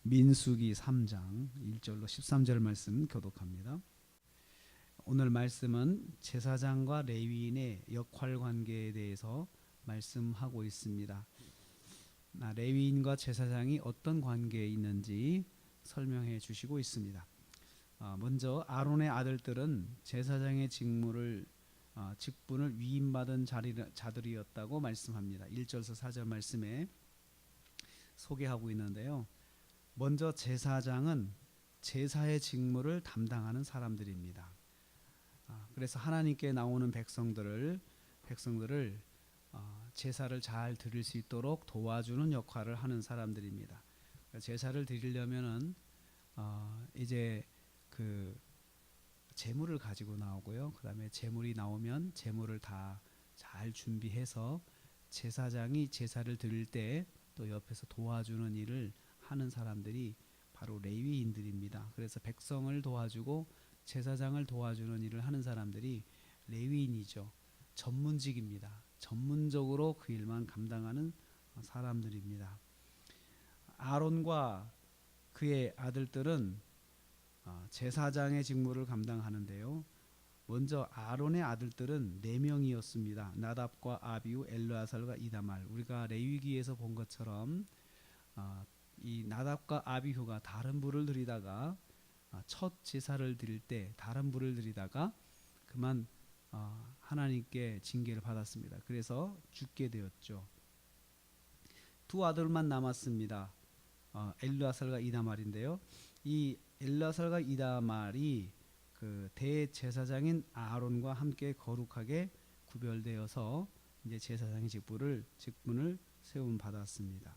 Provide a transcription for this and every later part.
민수기 3장 1절로 13절 말씀 교독합니다. 오늘 말씀은 제사장과 레위인의 역할 관계에 대해서 말씀하고 있습니다. 레위인과 제사장이 어떤 관계에 있는지 설명해 주시고 있습니다. 먼저 아론의 아들들은 제사장의 직분을 위임받은 자들이었다고 말씀합니다. 1절에서 4절 말씀에 소개하고 있는데요. 먼저 제사장은 제사의 직무를 담당하는 사람들입니다. 그래서 하나님께 나오는 백성들을 제사를 잘 드릴 수 있도록 도와주는 역할을 하는 사람들입니다. 제사를 드리려면은 이제 그 제물을 가지고 나오고요. 그다음에 제물이 나오면 제물을 다 잘 준비해서 제사장이 제사를 드릴 때 또 옆에서 도와주는 일을 하는 사람들이 바로 레위인들입니다. 그래서 백성을 도와주고 제사장을 도와주는 일을 하는 사람들이 레위인이죠. 전문직입니다. 전문적으로 그 일만 감당하는 사람들입니다. 아론과 그의 아들들은 제사장의 직무를 감당하는데요. 먼저 아론의 아들들은 4명이었습니다. 나답과 아비후, 엘르아살과 이다말. 우리가 레위기에서 본 것처럼 이 나답과 아비후가 다른 불을 들이다가 첫 제사를 드릴 때 다른 불을 들이다가 그만 하나님께 징계를 받았습니다. 그래서 죽게 되었죠. 두 아들만 남았습니다. 엘르아살과 이다말인데요. 이 엘르아살과 이다말이 그 대제사장인 아론과 함께 거룩하게 구별되어서 이제 제사장의 직분을 세움 받았습니다.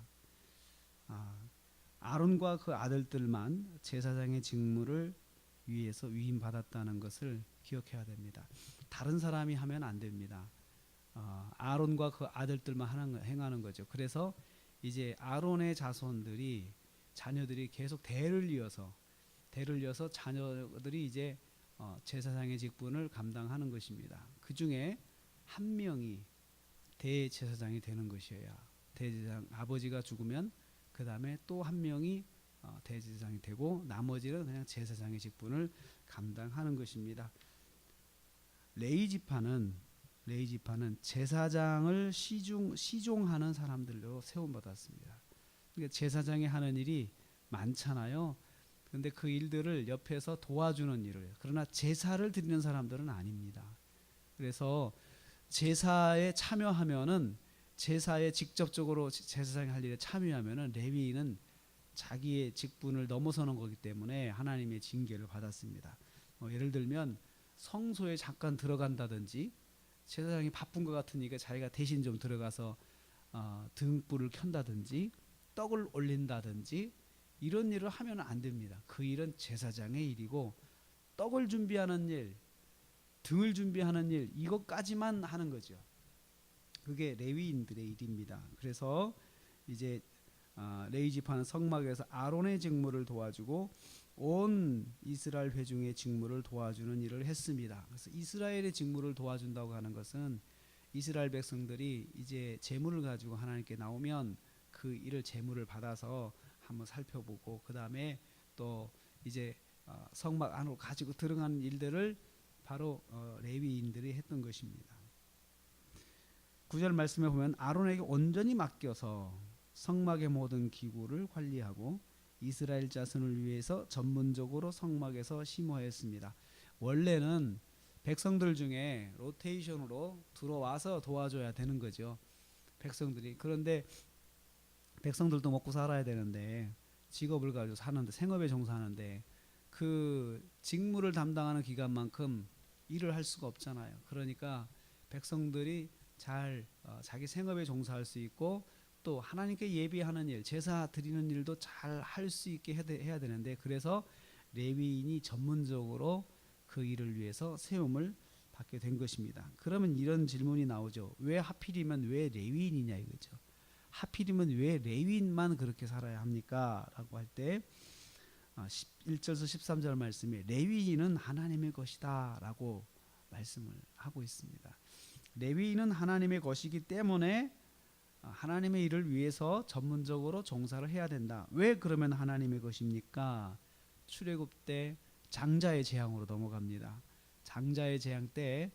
아론과 그 아들들만 제사장의 직무를 위해서 위임 받았다는 것을 기억해야 됩니다. 다른 사람이 하면 안 됩니다. 아론과 그 아들들만 행하는 거죠. 그래서 이제 아론의 자녀들이 계속 대를 이어서 자녀들이 이제 제사장의 직분을 감당하는 것입니다. 그 중에 한 명이 대제사장이 되는 것이어야 대제사장 아버지가 죽으면 그 다음에 또 한 명이 대제사장이 되고 나머지는 그냥 제사장의 직분을 감당하는 것입니다. 레위 지파는 제사장을 시종하는 사람들로 세움받았습니다. 그러니까 제사장이 하는 일이 많잖아요. 그런데 그 일들을 옆에서 도와주는 일을 해요. 그러나 제사를 드리는 사람들은 아닙니다. 그래서 제사에 참여하면은 제사에 직접적으로 제사장이 할 일에 참여하면은 레위인은 자기의 직분을 넘어서는 거기 때문에 하나님의 징계를 받았습니다. 예를 들면 성소에 잠깐 들어간다든지 제사장이 바쁜 것 같으니까 자기가 대신 좀 들어가서 등불을 켠다든지 떡을 올린다든지 이런 일을 하면 안 됩니다. 그 일은 제사장의 일이고 떡을 준비하는 일, 등을 준비하는 일 이것까지만 하는 거죠. 그게 레위인들의 일입니다. 그래서 이제 레위 지파는 성막에서 아론의 직무를 도와주고 온 이스라엘 회중의 직무를 도와주는 일을 했습니다. 그래서 이스라엘의 직무를 도와준다고 하는 것은 이스라엘 백성들이 이제 제물을 가지고 하나님께 나오면 그 일을 제물을 받아서 한번 살펴보고 그 다음에 또 이제 성막 안으로 가지고 들어가는 일들을 바로 레위인들이 했던 것입니다. 9절 말씀에 보면 아론에게 온전히 맡겨서 성막의 모든 기구를 관리하고 이스라엘 자손을 위해서 전문적으로 성막에서 심호했습니다. 원래는 백성들 중에 로테이션으로 들어와서 도와줘야 되는 거죠. 백성들이. 그런데 백성들도 먹고 살아야 되는데 직업을 가지고 사는데 생업에 종사하는데 그 직무를 담당하는 기간만큼 일을 할 수가 없잖아요. 그러니까 백성들이 잘 자기 생업에 종사할 수 있고 또 하나님께 예비하는 일, 제사 드리는 일도 잘 할 수 있게 해야 되는데 그래서 레위인이 전문적으로 그 일을 위해서 세움을 받게 된 것입니다. 그러면 이런 질문이 나오죠. 왜 하필이면 왜 레위인이냐 이거죠. 하필이면 왜 레위인만 그렇게 살아야 합니까? 라고 할 때 1절에서 13절 말씀에 레위인은 하나님의 것이다 라고 말씀을 하고 있습니다. 레위인은 하나님의 것이기 때문에 하나님의 일을 위해서 전문적으로 종사를 해야 된다. 왜 그러면 하나님의 것입니까? 출애굽 때 장자의 재앙으로 넘어갑니다. 장자의 재앙 때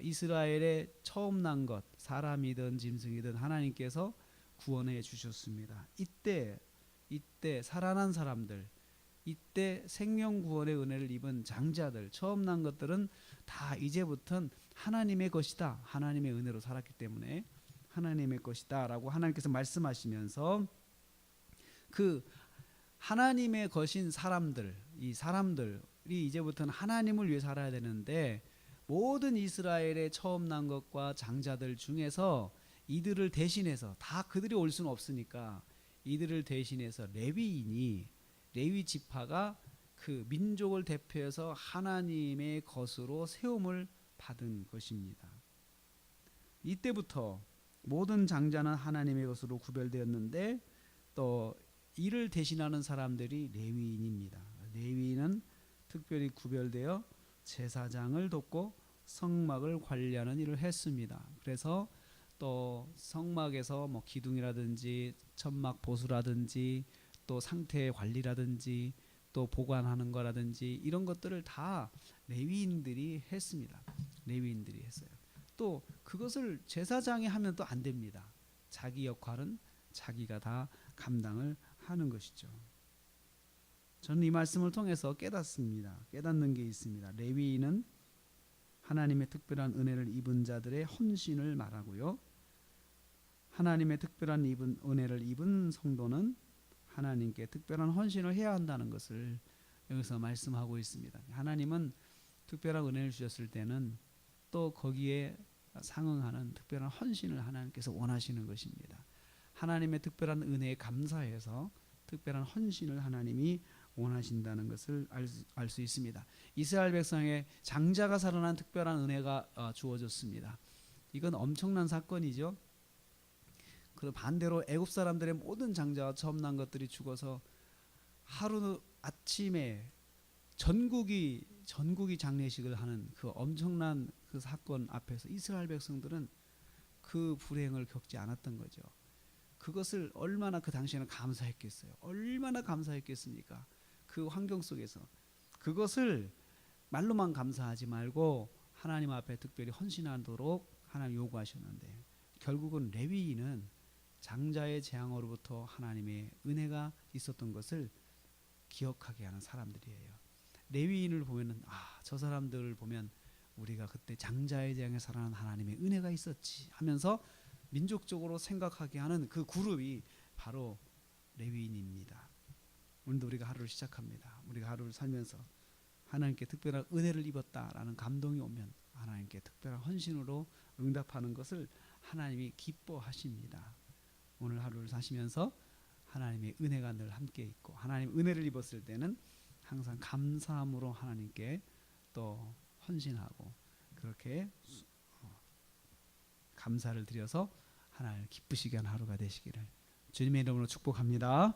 이스라엘의 처음 난 것, 사람이든 짐승이든 하나님께서 구원해 주셨습니다. 이때 살아난 사람들, 이때 생명 구원의 은혜를 입은 장자들, 처음 난 것들은 다 이제부터는 하나님의 것이다. 하나님의 은혜로 살았기 때문에 하나님의 것이다 라고 하나님께서 말씀하시면서 그 하나님의 것인 사람들, 이 사람들이 이제부터는 하나님을 위해 살아야 되는데, 모든 이스라엘의 처음 난 것과 장자들 중에서 이들을 대신해서, 다 그들이 올 수는 없으니까 이들을 대신해서 레위 지파가 그 민족을 대표해서 하나님의 것으로 세움을 받은 것입니다. 이때부터 모든 장자는 하나님의 것으로 구별되었는데, 또 이를 대신하는 사람들이 레위인입니다. 레위인은 특별히 구별되어 제사장을 돕고 성막을 관리하는 일을 했습니다. 그래서 또 성막에서 뭐 기둥이라든지 천막 보수라든지 또 상태 관리라든지 또 보관하는 거라든지 이런 것들을 다 레위인들이 했습니다. 레위인들이 했어요. 또 그것을 제사장이 하면 또 안 됩니다. 자기 역할은 자기가 다 감당을 하는 것이죠. 저는 이 말씀을 통해서 깨닫습니다. 깨닫는 게 있습니다. 레위인은 하나님의 특별한 은혜를 입은 자들의 헌신을 말하고요. 하나님의 특별한 은혜를 입은 성도는 하나님께 특별한 헌신을 해야 한다는 것을 여기서 말씀하고 있습니다. 하나님은 특별한 은혜를 주셨을 때는 또 거기에 상응하는 특별한 헌신을 하나님께서 원하시는 것입니다. 하나님의 특별한 은혜에 감사해서 특별한 헌신을 하나님이 원하신다는 것을 알 수 있습니다. 이스라엘 백성의 장자가 살아난 특별한 은혜가 주어졌습니다. 이건 엄청난 사건이죠. 그 반대로 애굽 사람들의 모든 장자와 처음 난 것들이 죽어서 하루 아침에 전국이 장례식을 하는 그 엄청난 그 사건 앞에서 이스라엘 백성들은 그 불행을 겪지 않았던 거죠. 그것을 얼마나 그 당시에는 감사했겠어요. 얼마나 감사했겠습니까? 그 환경 속에서 그것을 말로만 감사하지 말고 하나님 앞에 특별히 헌신하도록 하나님 요구하셨는데, 결국은 레위인은 장자의 재앙으로부터 하나님의 은혜가 있었던 것을 기억하게 하는 사람들이에요. 레위인을 보면은 저 사람들을 보면 우리가 그때 장자의 재앙에 살아난 하나님의 은혜가 있었지 하면서 민족적으로 생각하게 하는 그 그룹이 바로 레위인입니다. 오늘도 우리가 하루를 시작합니다. 우리가 하루를 살면서 하나님께 특별한 은혜를 입었다라는 감동이 오면 하나님께 특별한 헌신으로 응답하는 것을 하나님이 기뻐하십니다. 오늘 하루를 사시면서 하나님의 은혜가 늘 함께 있고, 하나님 은혜를 입었을 때는 항상 감사함으로 하나님께 또 헌신하고 그렇게 감사를 드려서 하나님을 기쁘시게 하는 하루가 되시기를 주님의 이름으로 축복합니다.